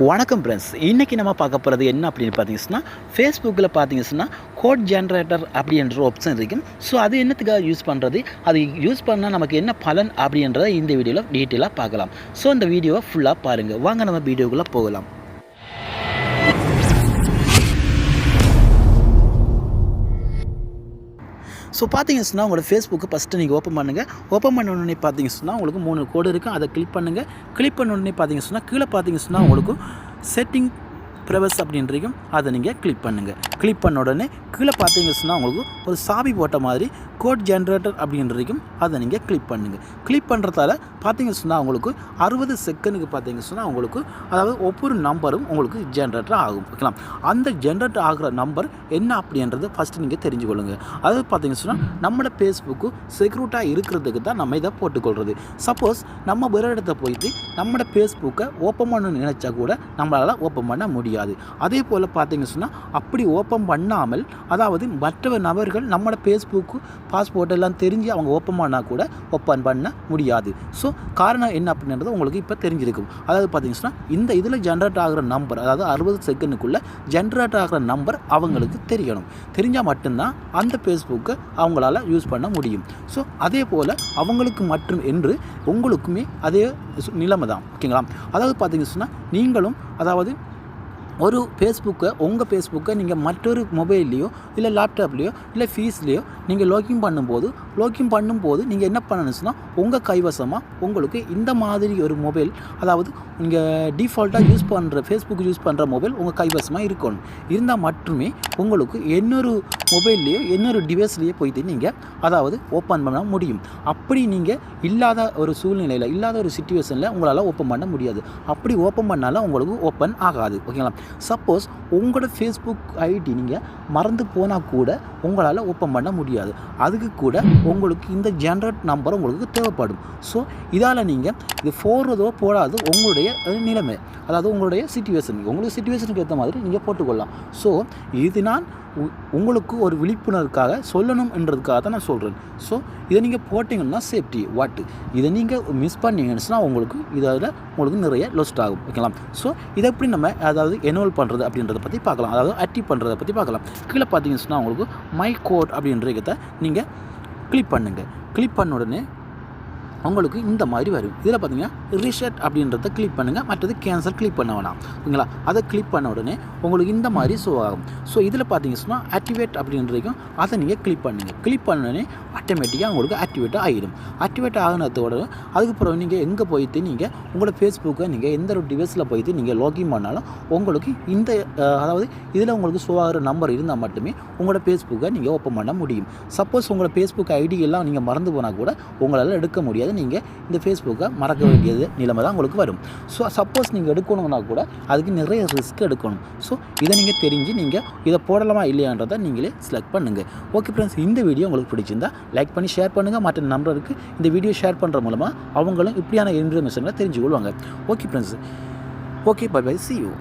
வணக்கம் ஃப்ரெண்ட்ஸ், இன்றைக்கி நம்ம பார்க்க போகிறது என்ன அப்படின்னு பார்த்தீங்கன்னா, ஃபேஸ்புக்கில் பார்த்தீங்கன்னா கோட் ஜென்ரேட்டர் அப்படின்ற ஆப்ஷன் இருக்கும். ஸோ அது என்னத்துக்காக யூஸ் பண்ணுறது, அது யூஸ் பண்ணால் நமக்கு என்ன பலன் அப்படின்றத இந்த வீடியோவில் டீட்டெயிலாக பார்க்கலாம். ஸோ இந்த வீடியோவை ஃபுல்லாக பாருங்கள். வாங்க நம்ம வீடியோக்குள்ளே போகலாம். ஸோ பார்த்தீங்கன்னா உங்களோட ஃபேஸ்புக்கு ஃபஸ்ட்டு நீங்கள் ஓப்பன் பண்ணுங்கள். ஓப்பன் பண்ண உடனே பார்த்தீங்கன்னா உங்களுக்கு 3 கோடு இருக்குது. அதை கிளிக் பண்ணுங்கள். கிளிக் பண்ண உடனே பார்த்தீங்கன்னா கீழே பார்த்தீங்கன்னா உங்களுக்கு செட்டிங் ப்ரைவசி அப்படின்றைக்கும் அதை நீங்கள் கிளிக் பண்ணுங்கள். கிளிக் பண்ண உடனே கீழே பார்த்தீங்கன்னா உங்களுக்கு ஒரு சாவி போட்ட மாதிரி கோட் ஜென்ரேட்டர் அப்படின்றைக்கும் அதை நீங்கள் கிளிக் பண்ணுங்கள். கிளிக் பண்ணுறதால பார்த்தீங்கன்னா உங்களுக்கு 60 செகண்டுக்கு பார்த்தீங்கன்னா உங்களுக்கு அதாவது ஒவ்வொரு நம்பரும் உங்களுக்கு ஜென்ரேட்டர் ஆகும். ஓகேங்களா? அந்த ஜென்ரேட்டர் ஆகிற நம்பர் என்ன அப்படின்றது ஃபஸ்ட்டு நீங்கள் தெரிஞ்சுக்கொள்ளுங்க. அதாவது பார்த்தீங்கன்னா நம்மளோட ஃபேஸ்புக்கு செக்யூரிட்டாக இருக்கிறதுக்கு தான் நம்ம இதை போட்டுக்கொள்வது. சப்போஸ் நம்ம வேறு இடத்த போயிட்டு நம்மளோட ஃபேஸ்புக்கை ஓப்பன் பண்ண நினச்சா கூட நம்மளால் ஓப்பன் பண்ண முடியாது. அதே போல் பார்த்தீங்கன்னா அப்படி ஓப்பன் பண்ணாமல் அதாவது மற்ற நபர்கள் நம்மளோட ஃபேஸ்புக்கு பாஸ்போர்ட் எல்லாம் தெரிஞ்சு அவங்க ஓப்பன் பண்ணால் கூட ஓப்பன் பண்ண முடியாது. ஸோ காரணம் என்ன அப்படின்றது உங்களுக்கு இப்போ தெரிஞ்சிருக்கும். அதாவது பார்த்தீங்கன்னா இந்த இதில் ஜென்ரேட் ஆகிற நம்பர் அதாவது 60 செகண்டுக்குள்ளே ஜென்ரேட் ஆகிற நம்பர் அவங்களுக்கு தெரியணும். தெரிஞ்சால் மட்டும்தான் அந்த ஃபேஸ்புக்கை அவங்களால யூஸ் பண்ண முடியும். ஸோ அதே போல் அவங்களுக்கு மற்றும் என்று உங்களுக்குமே அதே நிலைமை தான். ஓகேங்களா? அதாவது பார்த்தீங்கன்னா நீங்களும் அதாவது ஒரு உங்கள் ஃபேஸ்புக்கை நீங்கள் மற்றொரு மொபைல்லையோ இல்லை லேப்டாப்லேயோ இல்லை ஃபீஸ்லேயோ நீங்கள் லாகின் பண்ணும்போது நீங்கள் என்ன பண்ணணும்னா உங்கள் கைவசமாக உங்களுக்கு இந்த மாதிரி ஒரு மொபைல் அதாவது நீங்கள் டிஃபால்ட்டாக யூஸ் பண்ணுற ஃபேஸ்புக் யூஸ் பண்ணுற மொபைல் உங்கள் கைவசமாக இருக்கணும். இருந்தால் மட்டுமே உங்களுக்கு இன்னொரு மொபைல்லையோ இன்னொரு டிவைஸ்லேயோ போய்ட்டு நீங்கள் அதாவது ஓப்பன் பண்ண முடியும். அப்படி நீங்கள் இல்லாத ஒரு சூழ்நிலையில் இல்லாத ஒரு சிச்சுவேஷனில் உங்களால் ஓப்பன் பண்ண முடியாது. அப்படி ஓப்பன் பண்ணாலும் உங்களுக்கு ஓப்பன் ஆகாது. ஓகேங்களா? சப்போஸ் உங்களோட ஃபேஸ்புக் ஐடி நீங்கள் மறந்து போனால் கூட உங்களால் ஓப்பன் பண்ண முடியாது. அதுக்கு கூட உங்களுக்கு இந்த ஜென்ரேட் நம்பர் உங்களுக்கு தேவைப்படும். ஸோ இதால் நீங்கள் இது போடுறதோ போடாதோ உங்களுடைய நிலைமை அதாவது உங்களுடைய சிச்சுவேஷனுக்கு ஏற்ற மாதிரி நீங்கள் போட்டுக்கொள்ளலாம். ஸோ இது நான் உங்களுக்கு ஒரு விழிப்புணர்வுக்காக சொல்லணும் என்றதுக்காக தான் நான் சொல்கிறேன். ஸோ இதை நீங்கள் போட்டிங்கன்னா சேஃப்டி இதை நீங்கள் மிஸ் பண்ணிங்கன்னா உங்களுக்கு நிறைய லாஸ்ட் ஆகும். ஓகேங்களா? ஸோ இதை எப்படி நம்ம அதாவது என்ரோல் பண்ணுறது அப்படின்றத பற்றி பார்க்கலாம். அதாவது ஆக்டிவ் பண்ணுறதை பற்றி பார்க்கலாம். கீழே பார்த்தீங்கன்னா உங்களுக்கு மை கோட் அப்படின்றத நீங்கள் கிளிக் பண்ணுங்கள். கிளிக் பண்ண உடனே உங்களுக்கு இந்த மாதிரி வரும். இதில் பார்த்தீங்கன்னா ரீசெட் அப்படின்றத கிளிக் பண்ணுங்கள். மற்றது கேன்சல் கிளிக் பண்ண வேணாம். ஓகேங்களா? அதை கிளிக் பண்ண உடனே உங்களுக்கு இந்த மாதிரி ஷோ ஆகும். ஸோ இதில் பார்த்தீங்கன்னா ஆக்டிவேட் அப்படின்றதையும் அதை நீங்கள் கிளிக் பண்ணுங்கள். கிளிக் பண்ண உடனே ஆட்டோமேட்டிக்காக உங்களுக்கு ஆக்டிவேட் ஆகிடும். ஆக்டிவேட் ஆகினதோட அதுக்கப்புறம் நீங்கள் எங்கே போயிட்டு நீங்கள் உங்களோட ஃபேஸ்புக்கை நீங்கள் எந்த ஒரு டிவைஸில் போயிட்டு நீங்கள் லாகின் பண்ணாலும் உங்களுக்கு இந்த அதாவது இதில் உங்களுக்கு ஷோ ஆகிற நம்பர் இருந்தால் மட்டுமே உங்களோட ஃபேஸ்புக்கை நீங்கள் ஓப்பன் பண்ண முடியும். சப்போஸ் உங்களோட ஃபேஸ்புக் ஐடி எல்லாம் நீங்கள் மறந்து போனால் கூட உங்களால் எடுக்க முடியாது. நீங்கள் இந்த ஃபேஸ்புக்கை மறக்க வேண்டியது நிலைமை தான் உங்களுக்கு வரும். ஸோ சப்போஸ் நீங்கள் எடுக்கணும்னா கூட அதுக்கு நிறைய ரிஸ்க் எடுக்கணும். ஸோ இதை நீங்கள் தெரிஞ்சு நீங்கள் இதை போடலாமா இல்லையான்றதை நீங்களே செலக்ட் பண்ணுங்கள். ஓகே ஃப்ரெண்ட்ஸ், இந்த வீடியோ உங்களுக்கு பிடிச்சிருந்தா லைக் பண்ணி ஷேர் பண்ணுங்கள். மற்ற நம்பருக்கு இந்த வீடியோ ஷேர் பண்ணுற மூலமாக அவங்களும் இப்படியான இன்ஃபர்மேஷனை தெரிஞ்சுக்கொள்வாங்க. Okay friends, okay, bye bye, see you.